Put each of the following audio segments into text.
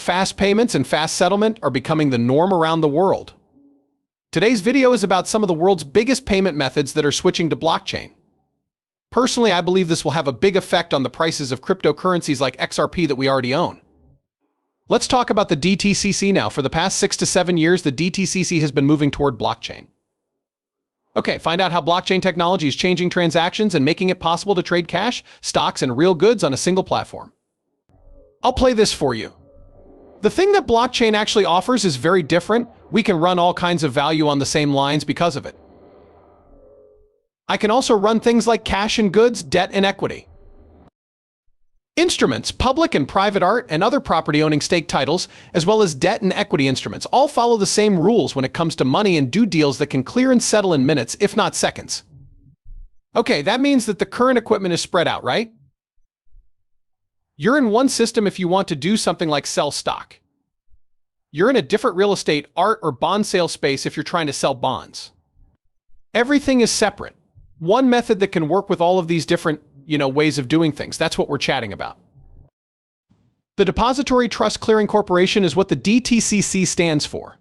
Fast payments and fast settlement are becoming the norm around the world. Today's video is about some of the world's biggest payment methods that are switching to blockchain. Personally, I believe this will have a big effect on the prices of cryptocurrencies like XRP that we already own. Let's talk about the DTCC now. For the past 6 to 7 years, the DTCC has been moving toward blockchain. Okay, find out how blockchain technology is changing transactions and making it possible to trade cash, stocks, and real goods on a single platform. I'll play this for you. The thing that blockchain actually offers is very different. We can run all kinds of value on the same lines because of it. I can also run things like cash and goods, debt and equity. Instruments, public and private art, and other property-owning stake titles, as well as debt and equity instruments, all follow the same rules when it comes to money and do deals that can clear and settle in minutes, if not seconds. Okay, that means that the current equipment is spread out, right? You're in one system if you want to do something like sell stock. You're in a different real estate, art, or bond sale space if you're trying to sell bonds. Everything is separate. One method that can work with all of these different, ways of doing things. That's what we're chatting about. The Depository Trust Clearing Corporation is what the DTCC stands for.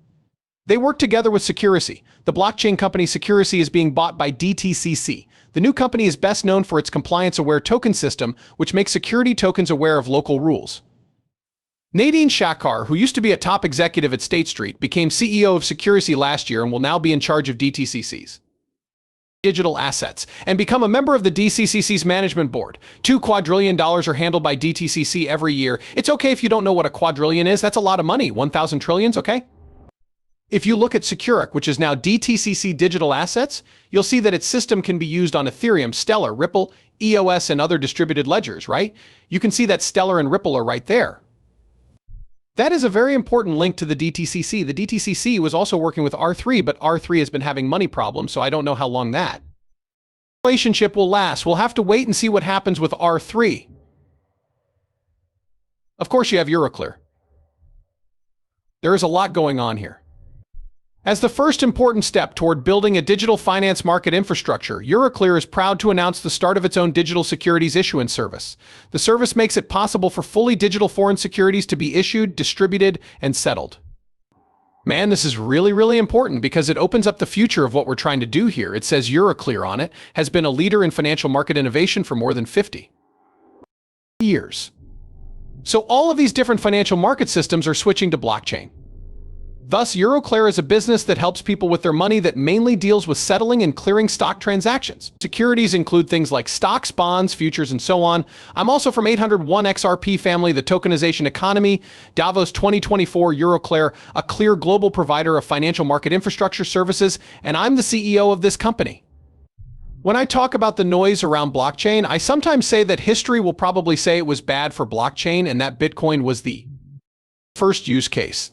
They work together with Security. The blockchain company Security is being bought by DTCC. The new company is best known for its compliance-aware token system, which makes security tokens aware of local rules. Nadine Shakar, who used to be a top executive at State Street, became CEO of Security last year and will now be in charge of DTCC's digital assets and become a member of the DTCC's management board. $2 quadrillion are handled by DTCC every year. It's okay if you don't know what a quadrillion is. That's a lot of money. 1,000 trillions, okay? If you look at Secur, which is now DTCC Digital Assets, you'll see that its system can be used on Ethereum, Stellar, Ripple, EOS, and other distributed ledgers, right? You can see that Stellar and Ripple are right there. That is a very important link to the DTCC. The DTCC was also working with R3, but R3 has been having money problems, so I don't know how long that relationship will last. We'll have to wait and see what happens with R3. Of course, you have Euroclear. There is a lot going on here. As the first important step toward building a digital finance market infrastructure, Euroclear is proud to announce the start of its own digital securities issuance service. The service makes it possible for fully digital foreign securities to be issued, distributed, and settled. Man, this is really, really important because it opens up the future of what we're trying to do here. It says Euroclear on it has been a leader in financial market innovation for more than 50 years. So all of these different financial market systems are switching to blockchain. Thus, Euroclear is a business that helps people with their money that mainly deals with settling and clearing stock transactions. Securities include things like stocks, bonds, futures, and so on. I'm also from 801 XRP family, the tokenization economy, Davos 2024, Euroclear, a clear global provider of financial market infrastructure services, and I'm the CEO of this company. When I talk about the noise around blockchain, I sometimes say that history will probably say it was bad for blockchain and that Bitcoin was the first use case.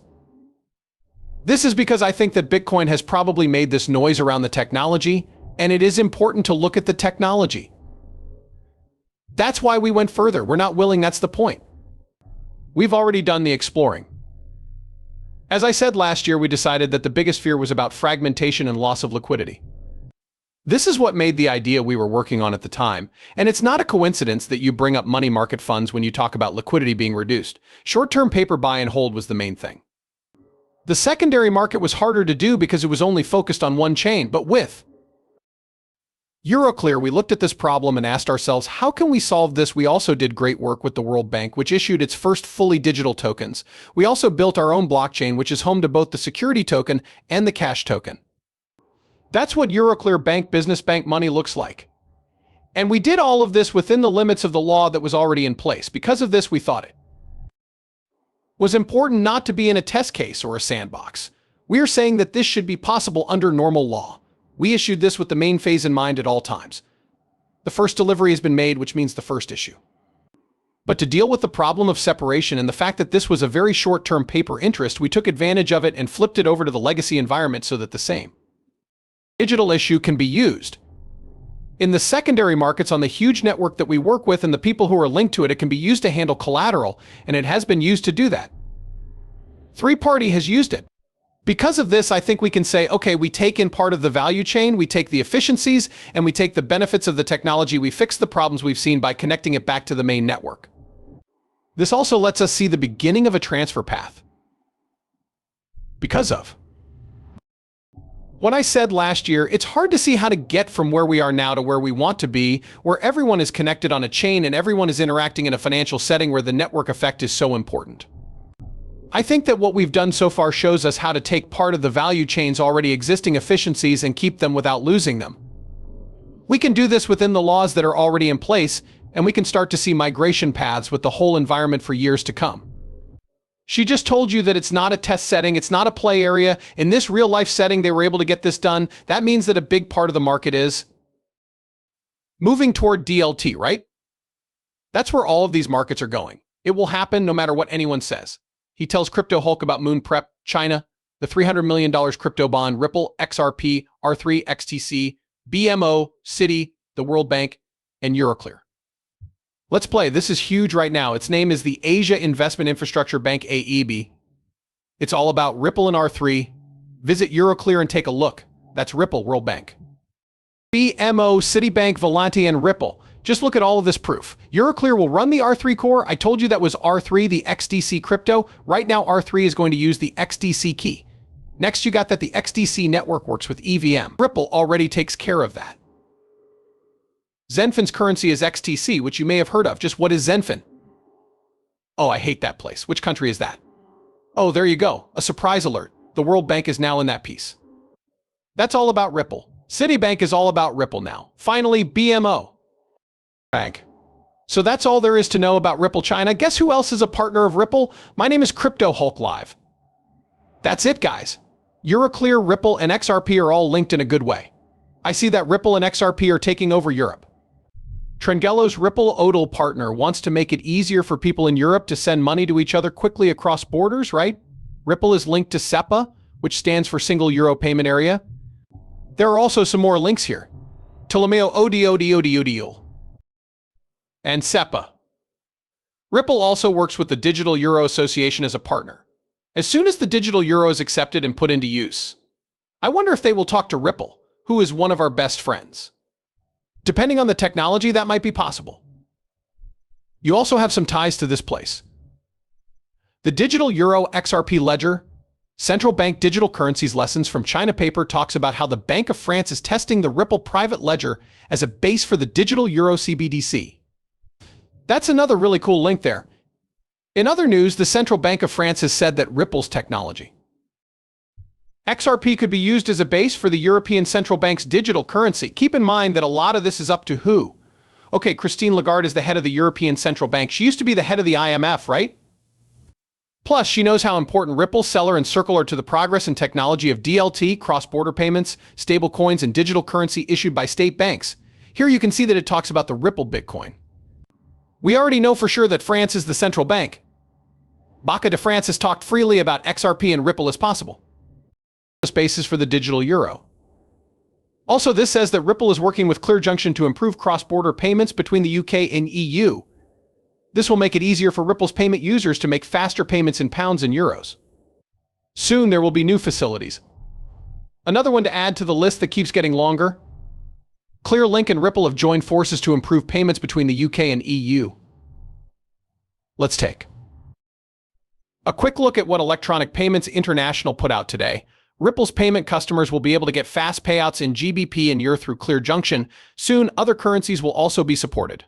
This is because I think that Bitcoin has probably made this noise around the technology, and it is important to look at the technology. That's why we went further. We're not willing, that's the point. We've already done the exploring. As I said last year, we decided that the biggest fear was about fragmentation and loss of liquidity. This is what made the idea we were working on at the time, and it's not a coincidence that you bring up money market funds when you talk about liquidity being reduced. Short-term paper buy and hold was the main thing. The secondary market was harder to do because it was only focused on one chain, but with Euroclear, we looked at this problem and asked ourselves, how can we solve this? We also did great work with the World Bank, which issued its first fully digital tokens. We also built our own blockchain, which is home to both the security token and the cash token. That's what Euroclear Bank Business Bank money looks like. And we did all of this within the limits of the law that was already in place. Because of this, we thought it was important not to be in a test case or a sandbox. We are saying that this should be possible under normal law. We issued this with the main phase in mind at all times. The first delivery has been made, which means the first issue. But to deal with the problem of separation and the fact that this was a very short-term paper interest, we took advantage of it and flipped it over to the legacy environment so that the same digital issue can be used in the secondary markets on the huge network that we work with and the people who are linked to it. It can be used to handle collateral, and it has been used to do that. Three-party has used it. Because of this, I think we can say, okay, we take in part of the value chain, we take the efficiencies, and we take the benefits of the technology. We fix the problems we've seen by connecting it back to the main network. This also lets us see the beginning of a transfer path. Because of what I said last year, it's hard to see how to get from where we are now to where we want to be, where everyone is connected on a chain and everyone is interacting in a financial setting where the network effect is so important. I think that what we've done so far shows us how to take part of the value chain's already existing efficiencies and keep them without losing them. We can do this within the laws that are already in place, and we can start to see migration paths with the whole environment for years to come. She just told you that it's not a test setting, it's not a play area. In this real-life setting, they were able to get this done. That means that a big part of the market is moving toward DLT, right? That's where all of these markets are going. It will happen no matter what anyone says. He tells Crypto Hulk about Moon Prep, China, the $300 million crypto bond, Ripple, XRP, R3, XTC, BMO, Citi, the World Bank, and Euroclear. Let's play. This is huge right now. Its name is the Asia Investment Infrastructure Bank, AEB. It's all about Ripple and R3. Visit Euroclear and take a look. That's Ripple, World Bank. BMO, Citibank, Volante, and Ripple. Just look at all of this proof. Euroclear will run the R3 core. I told you that was R3, the XDC crypto. Right now, R3 is going to use the XDC key. Next, you got that the XDC network works with EVM. Ripple already takes care of that. Zenfin's currency is XTC, which you may have heard of. Just what is Zenfin? Oh, I hate that place. Which country is that? Oh, there you go. A surprise alert. The World Bank is now in that piece. That's all about Ripple. Citibank is all about Ripple now. Finally, BMO. Bank. So that's all there is to know about Ripple China. Guess who else is a partner of Ripple? My name is Crypto Hulk Live. That's it, guys. Euroclear, Ripple, and XRP are all linked in a good way. I see that Ripple and XRP are taking over Europe. Trengello's Ripple Odal partner wants to make it easier for people in Europe to send money to each other quickly across borders, right? Ripple is linked to SEPA, which stands for Single Euro Payment Area. There are also some more links here. Ptolemaio ODODODODO. And SEPA. Ripple also works with the Digital Euro Association as a partner. As soon as the digital euro is accepted and put into use, I wonder if they will talk to Ripple, who is one of our best friends. Depending on the technology, that might be possible. You also have some ties to this place. The Digital Euro XRP Ledger, Central Bank Digital Currencies Lessons from China paper talks about how the Bank of France is testing the Ripple private ledger as a base for the Digital Euro CBDC. That's another really cool link there. In other news, the Central Bank of France has said that Ripple's technology XRP could be used as a base for the European Central Bank's digital currency. Keep in mind that a lot of this is up to who? Okay, Christine Lagarde is the head of the European Central Bank. She used to be the head of the IMF, right? Plus, she knows how important Ripple, Stellar, and Circle are to the progress and technology of DLT, cross-border payments, stablecoins, and digital currency issued by state banks. Here you can see that it talks about the Ripple Bitcoin. We already know for sure that France is the central bank. Banque de France has talked freely about XRP and Ripple as possible basis for the digital euro. Also, this says that Ripple is working with ClearJunction to improve cross-border payments between the UK and EU. This will make it easier for Ripple's payment users to make faster payments in pounds and euros. Soon, there will be new facilities. Another one to add to the list that keeps getting longer. ClearLink and Ripple have joined forces to improve payments between the UK and EU. Let's take a quick look at what Electronic Payments International put out today. Ripple's payment customers will be able to get fast payouts in GBP and EUR through ClearJunction. Soon, other currencies will also be supported.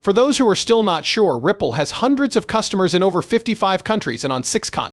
For those who are still not sure, Ripple has hundreds of customers in over 55 countries and on 6 continents.